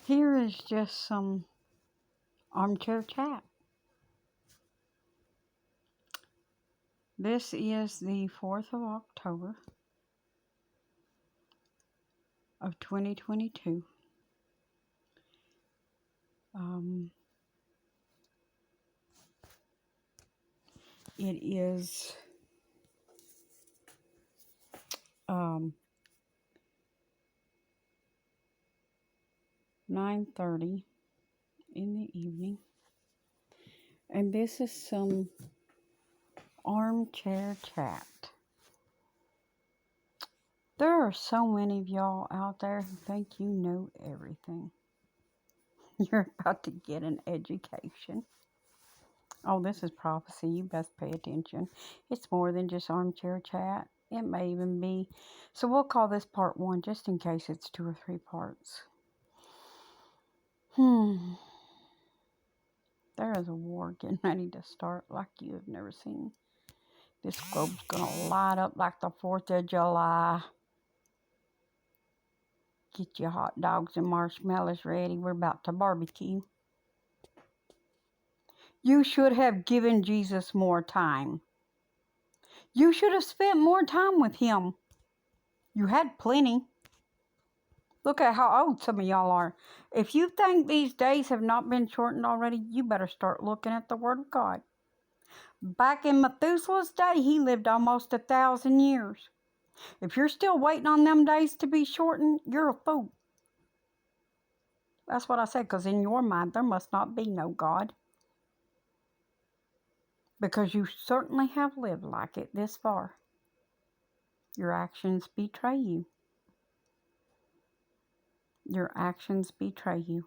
Here is just some armchair chat. This is the 4th of October of 2022. It is 9:30 in the evening, and this is some armchair chat. There are so many of y'all out there who think you know everything. You're about to get an education. Oh, this is prophecy. You best pay attention. It's more than just armchair chat. It may even be. So we'll call this part 1 just in case it's 2 or 3 parts. There is a war getting ready to start like you have never seen. This globe's going to light up like the 4th of July. Get your hot dogs and marshmallows ready. We're about to barbecue. You should have given Jesus more time. You should have spent more time with him. You had plenty. Look at how old some of y'all are. If you think these days have not been shortened already, you better start looking at the Word of God. Back in Methuselah's day, he lived almost 1,000 years. If you're still waiting on them days to be shortened, you're a fool. That's what I said, because in your mind, there must not be no God. Because you certainly have lived like it this far. Your actions betray you. Your actions betray you.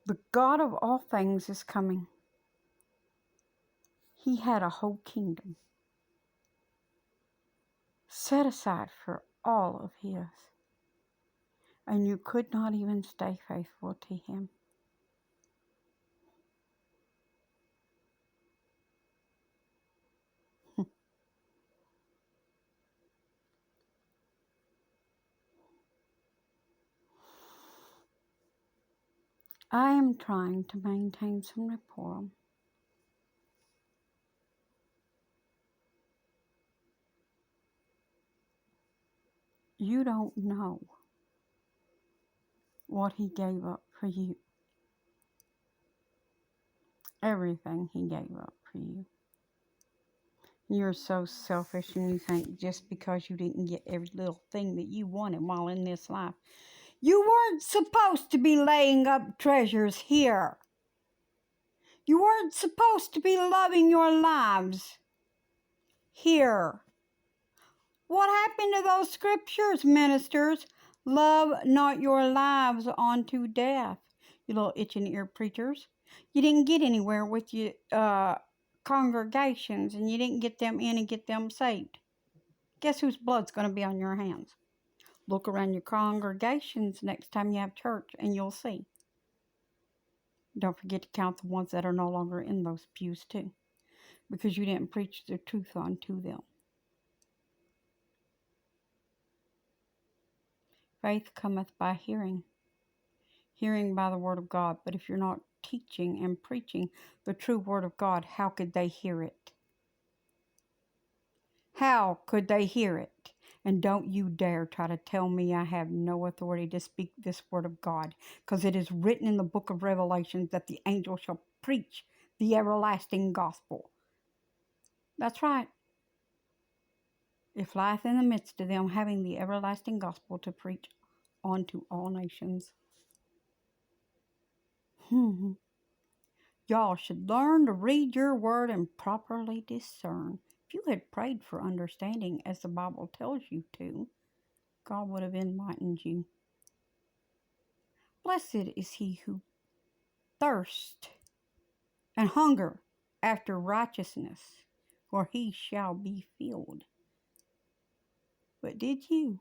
The God of all things is coming. He had a whole kingdom set aside for all of his. And you could not even stay faithful to him. I am trying to maintain some rapport. You don't know what he gave up for you. Everything he gave up for you. You're so selfish, and you think just because you didn't get every little thing that you wanted while in this life, you weren't supposed to be laying up treasures here. You weren't supposed to be loving your lives here. What happened to those scriptures, ministers? Love not your lives unto death. You little itching ear preachers. You didn't get anywhere with your congregations, and you didn't get them in and get them saved. Guess whose blood's going to be on your hands? Look around your congregations next time you have church, and you'll see. Don't forget to count the ones that are no longer in those pews too, because you didn't preach the truth unto them. Faith cometh by hearing, hearing by the word of God. But if you're not teaching and preaching the true word of God, how could they hear it? How could they hear it? And don't you dare try to tell me I have no authority to speak this word of God, because it is written in the book of Revelation that the angel shall preach the everlasting gospel. That's right. If lieth in the midst of them, having the everlasting gospel to preach unto all nations. Y'all should learn to read your word and properly discern. If you had prayed for understanding as the Bible tells you to, God would have enlightened you. Blessed is he who thirsts and hunger after righteousness, for he shall be filled. But did you?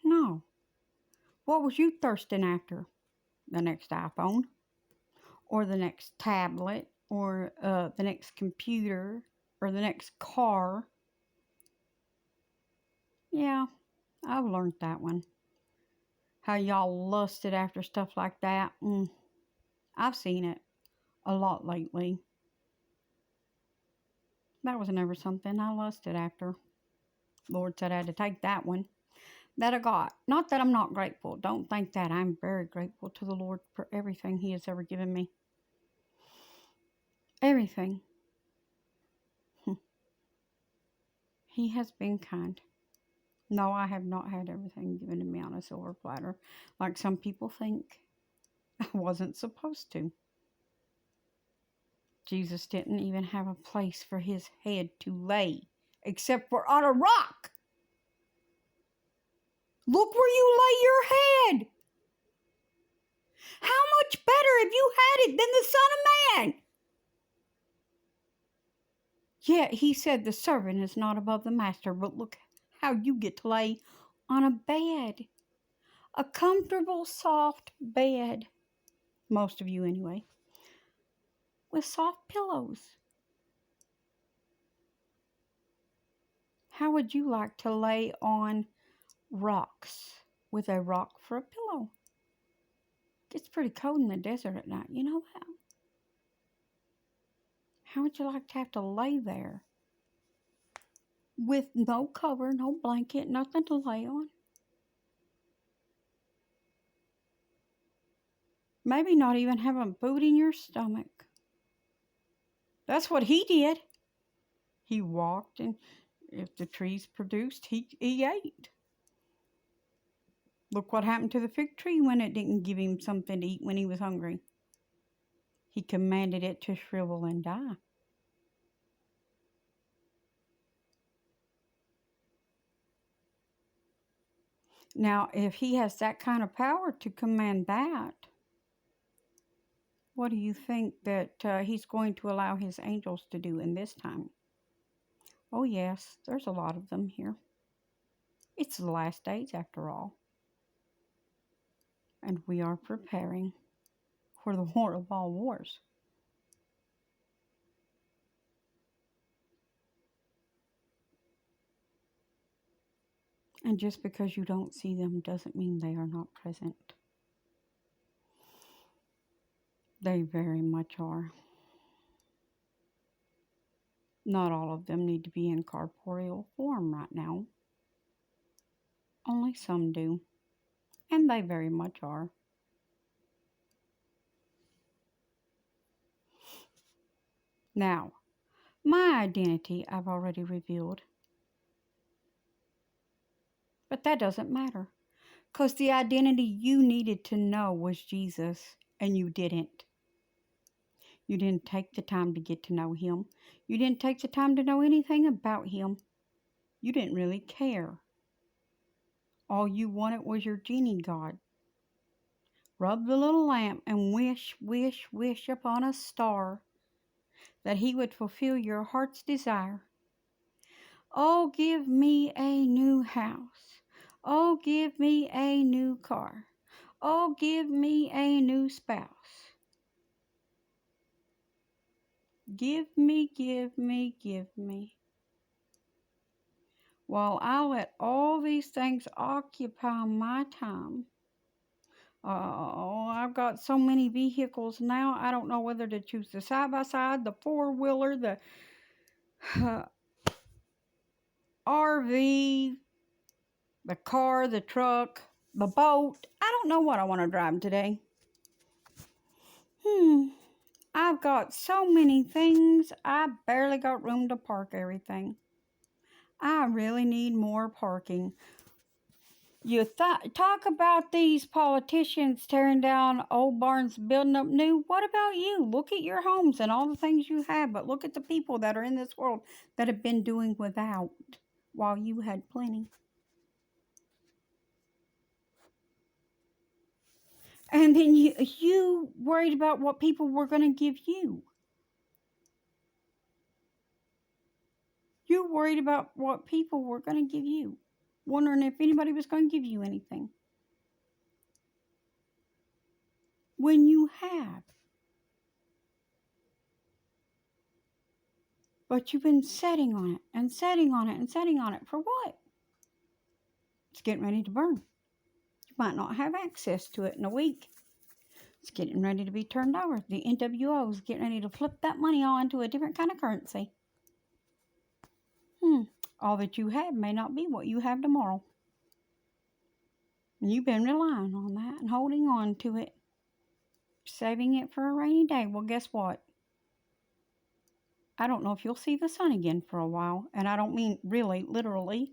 No. What was you thirsting after? The next iPhone? Or the next tablet? Or the next computer? Or the next car? Yeah, I've learned that one. How y'all lusted after stuff like that. I've seen it a lot lately. That was never something I lusted after. Lord said I had to take that one that I got. Not that I'm not grateful. Don't think that. I'm very grateful to the Lord for everything He has ever given me. Everything. He has been kind. No, I have not had everything given to me on a silver platter, like some people think. I wasn't supposed to. Jesus didn't even have a place for His head to lay, except for on a rock. Look where you lay your head. How much better have you had it than the Son of Man? Yet He said the servant is not above the master, but look how you get to lay on a bed. A comfortable, soft bed. Most of you anyway. With soft pillows. How would you like to lay on rocks with a rock for a pillow? It gets pretty cold in the desert at night. You know that? How would you like to have to lay there with no cover, no blanket, nothing to lay on? Maybe not even having food in your stomach. That's what He did. He walked, and if the trees produced, he ate. Look what happened to the fig tree when it didn't give Him something to eat when He was hungry. He commanded it to shrivel and die. Now, if He has that kind of power to command that, what do you think that He's going to allow His angels to do in this time? Oh, yes, there's a lot of them here. It's the last days, after all. And we are preparing for the war of all wars. And just because you don't see them doesn't mean they are not present. They very much are. Not all of them need to be in corporeal form right now. Only some do. And they very much are. Now, my identity I've already revealed. But that doesn't matter. Because the identity you needed to know was Jesus, and you didn't. You didn't take the time to get to know Him. You didn't take the time to know anything about Him. You didn't really care. All you wanted was your genie God. Rub the little lamp and wish, wish, wish upon a star that He would fulfill your heart's desire. Oh, give me a new house. Oh, give me a new car. Oh, give me a new spouse. Give me, give me, give me. While I let all these things occupy my time. Oh, I've got so many vehicles now, I don't know whether to choose the side-by-side, the four-wheeler, the RV, the car, the truck, the boat. I don't know what I want to drive today. I've got so many things, I barely got room to park everything. I really need more parking. You talk about these politicians tearing down old barns, building up new. What about you? Look at your homes and all the things you have, but look at the people that are in this world that have been doing without while you had plenty. And then you worried about what people were going to give you. You worried about what people were going to give you, wondering if anybody was going to give you anything. When you have. But you've been setting on it and setting on it and setting on it. For what? It's getting ready to burn. You might not have access to it in a week. It's getting ready to be turned over. The NWO is getting ready to flip that money all into a different kind of currency. All that you have may not be what you have tomorrow. And you've been relying on that and holding on to it, saving it for a rainy day. Well, guess what? I don't know if you'll see the sun again for a while. And I don't mean really, literally.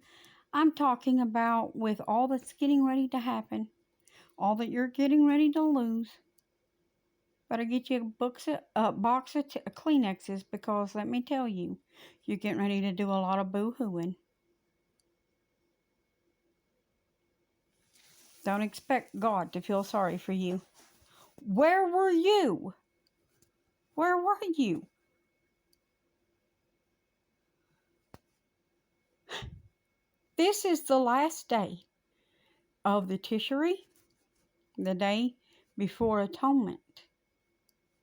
I'm talking about with all that's getting ready to happen, all that you're getting ready to lose. Better get you a box of Kleenexes, because let me tell you, you're getting ready to do a lot of boo-hooing. Don't expect God to feel sorry for you. Where were you? Where were you? This is the last day of the Tishri, the day before atonement.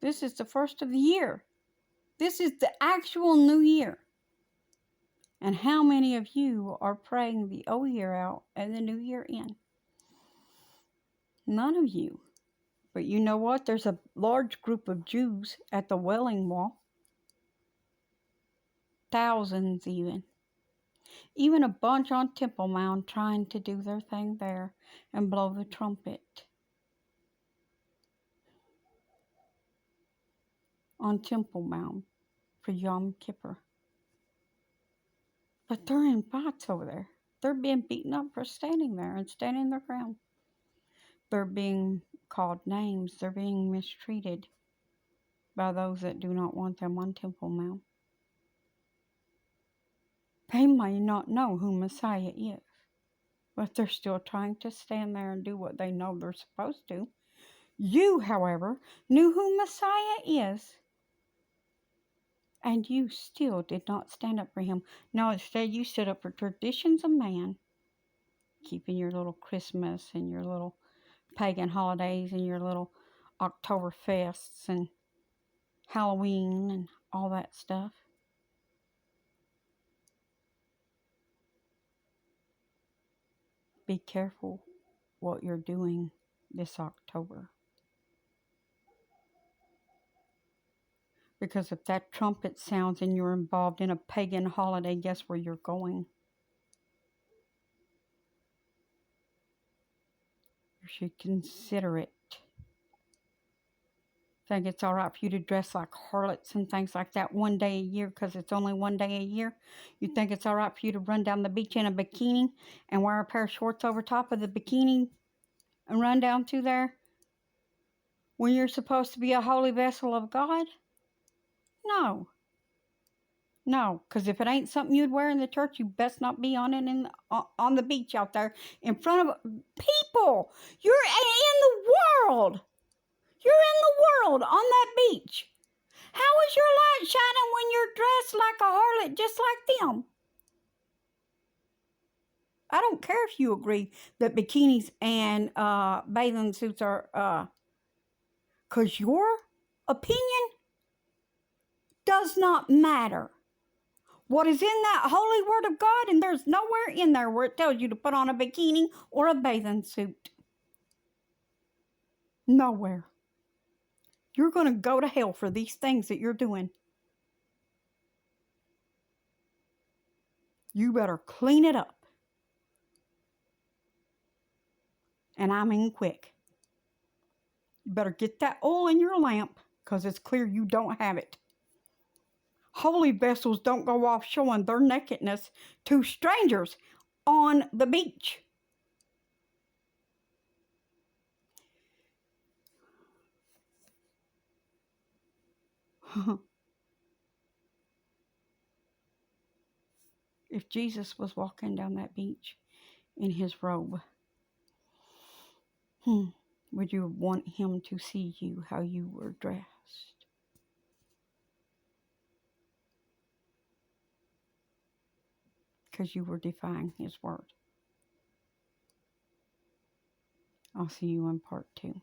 This is the first of the year. This is the actual new year. And how many of you are praying the old year out and the new year in? None of you. But you know what? There's a large group of Jews at the Wailing Wall. Thousands even. Even a bunch on Temple Mount trying to do their thing there and blow the trumpet. On Temple Mount for Yom Kippur. But they're in fights over there. They're being beaten up for standing there and standing their ground. They're being called names. They're being mistreated by those that do not want them on Temple Mount. They may not know who Messiah is, but they're still trying to stand there and do what they know they're supposed to. You, however, knew who Messiah is, and you still did not stand up for him. No, instead you stood up for traditions of man, keeping your little Christmas and your little pagan holidays and your little Oktoberfests and Halloween and all that stuff. Be careful what you're doing this October. Because if that trumpet sounds and you're involved in a pagan holiday, guess where you're going? You should consider it. Think it's all right for you to dress like harlots and things like that one day a year because it's only one day a year? You think it's all right for you to run down the beach in a bikini and wear a pair of shorts over top of the bikini and run down through there when you're supposed to be a holy vessel of God? No. No, because if it ain't something you'd wear in the church, you best not be on it on the beach out there in front of people. You're in the world. You're in the world on that beach. How is your light shining when you're dressed like a harlot just like them? I don't care if you agree that bikinis and bathing suits are, because your opinion does not matter. What is in that holy word of God, and there's nowhere in there where it tells you to put on a bikini or a bathing suit. Nowhere. You're going to go to hell for these things that you're doing. You better clean it up. And I mean quick. You better get that oil in your lamp, because it's clear you don't have it. Holy vessels don't go off showing their nakedness to strangers on the beach. If Jesus was walking down that beach in his robe, would you want him to see you how you were dressed? Because you were defying his word. I'll see you in part 2.